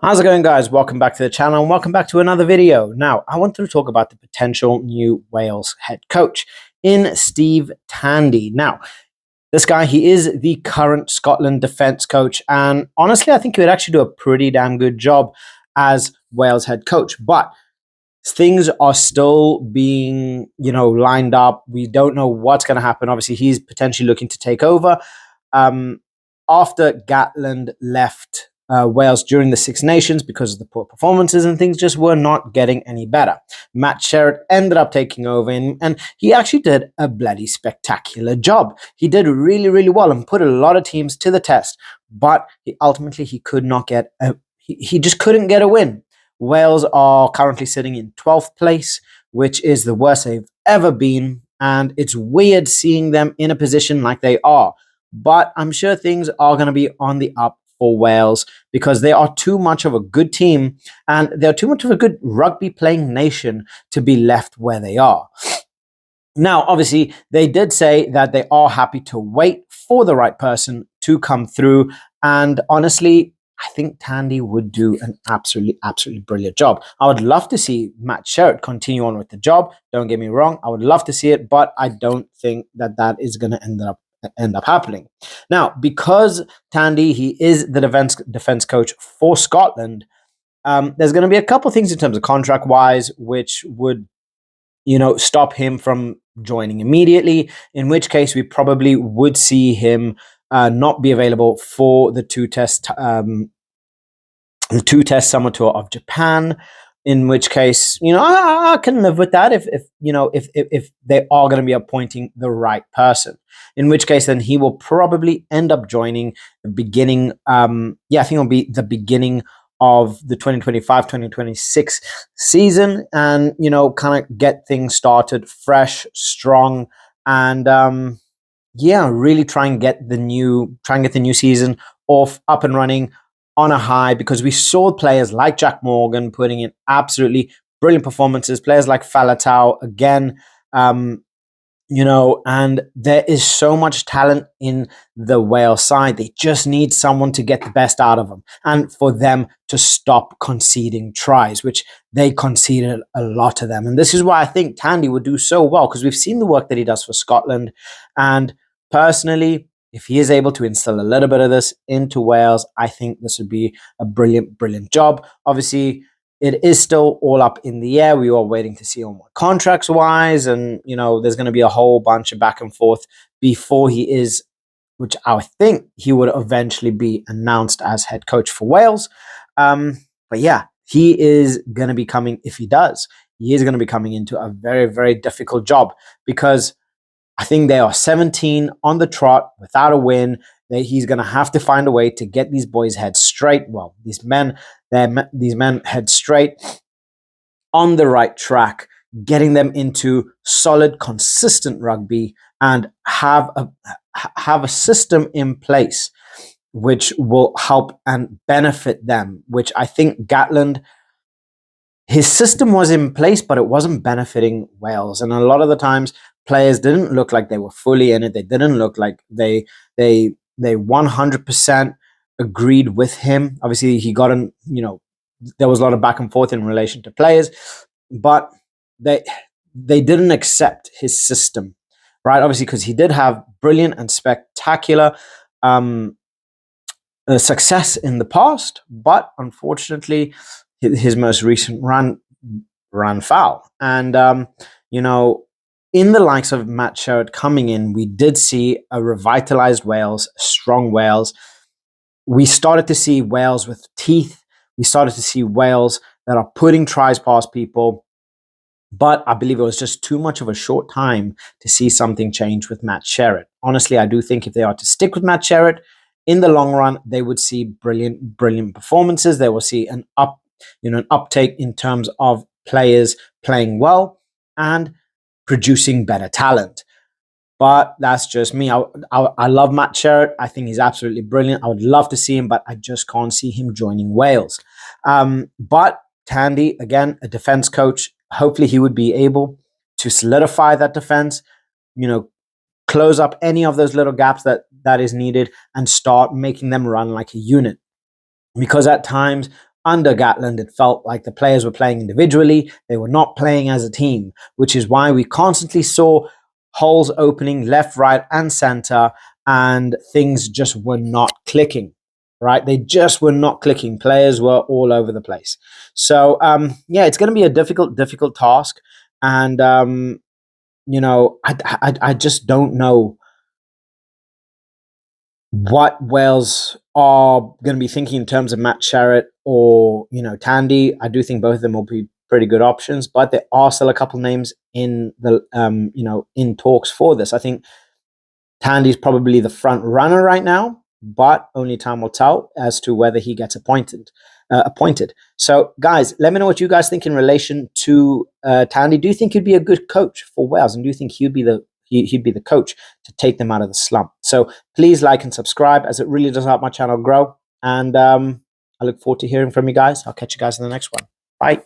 How's it going, guys? Welcome back to the channel and welcome back to another video. Now, I wanted to talk about the potential new Wales head coach in Steve Tandy. Now, this guy, he is the current Scotland defence coach, and honestly, I think he would actually do a pretty damn good job as Wales head coach. But things are still being, lined up. We don't know what's going to happen. Obviously, he's potentially looking to take over. After Gatland left Wales during the Six Nations because of the poor performances and things just were not getting any better. Matt Sherratt ended up taking over and he actually did a bloody spectacular job. He did really, really well and put a lot of teams to the test, but ultimately he could not get he just couldn't get a win. Wales are currently sitting in 12th place, which is the worst they've ever been, and it's weird seeing them in a position like they are. But I'm sure things are going to be on the up for Wales because they are too much of a good team and they're too much of a good rugby playing nation to be left where they are. Now, obviously, they did say that they are happy to wait for the right person to come through. And honestly, I think Tandy would do an absolutely brilliant job. I would love to see Matt Sherratt continue on with the job. Don't get me wrong. I would love to see it, but I don't think that is going to end up happening. Now, because Tandy, he is the defense coach for Scotland, there's going to be a couple things in terms of contract wise which would stop him from joining immediately, in which case we probably would see him not be available for the two test summer tour of Japan. In which case, I can live with that if they are going to be appointing the right person. In which case, then he will probably end up joining the beginning. I think it'll be the beginning of the 2025-2026 season, and kind of get things started fresh, strong, and really try and get the new season off up and running on a high, because we saw players like Jack Morgan putting in absolutely brilliant performances, players like Faletau again, and there is so much talent in the Wales side. They just need someone to get the best out of them and for them to stop conceding tries, which they conceded a lot of them. And this is why I think Tandy would do so well, because we've seen the work that he does for Scotland. And personally, if he is able to instill a little bit of this into Wales, I think this would be a brilliant job. Obviously, it is still all up in the air. We are waiting to see on what contracts wise, and there's going to be a whole bunch of back and forth before he is, which I think he would eventually be announced as head coach for Wales. But yeah, he is going to be coming, if he does, he is going to be coming into a very difficult job, because I think they are 17 on the trot without a win. He's going to have to find a way to get these boys' heads straight. Well, these men head straight on the right track, getting them into solid, consistent rugby, and have a system in place which will help and benefit them. Which I think Gatland, his system was in place, but it wasn't benefiting Wales, and a lot of the times players didn't look like they were fully in it. They didn't look like they 100% agreed with him. Obviously, he got in, there was a lot of back and forth in relation to players, but they didn't accept his system, right? Obviously, because he did have brilliant and spectacular success in the past, but unfortunately, his most recent run ran foul. And, in the likes of Matt Sherratt coming in, we did see a revitalized Wales, strong Wales. We started to see Wales with teeth. We started to see Wales that are putting tries past people. But I believe it was just too much of a short time to see something change with Matt Sherratt. Honestly, I do think if they are to stick with Matt Sherratt, in the long run, they would see brilliant performances. They will see an uptake in terms of players playing well and producing better talent. But that's just me. I love Matt Sherratt. I think he's absolutely brilliant. I would love to see him, but I just can't see him joining Wales. But Tandy, again, a defense coach, hopefully he would be able to solidify that defense, close up any of those little gaps that is needed and start making them run like a unit. Because at times, under Gatland, it felt like the players were playing individually. They were not playing as a team, which is why we constantly saw holes opening left, right, and center, and things just were not clicking, right? They just were not clicking. Players were all over the place. So, yeah, it's going to be a difficult task. And, I just don't know what Wales are going to be thinking in terms of Matt Sherratt or, Tandy. I do think both of them will be pretty good options, but there are still a couple names in the, in talks for this. I think Tandy's probably the front runner right now, but only time will tell as to whether he gets appointed. So, guys, let me know what you guys think in relation to Tandy. Do you think he'd be a good coach for Wales, and do you think he'd be the coach to take them out of the slump? So please like and subscribe, as it really does help my channel grow. And I look forward to hearing from you guys. I'll catch you guys in the next one. Bye.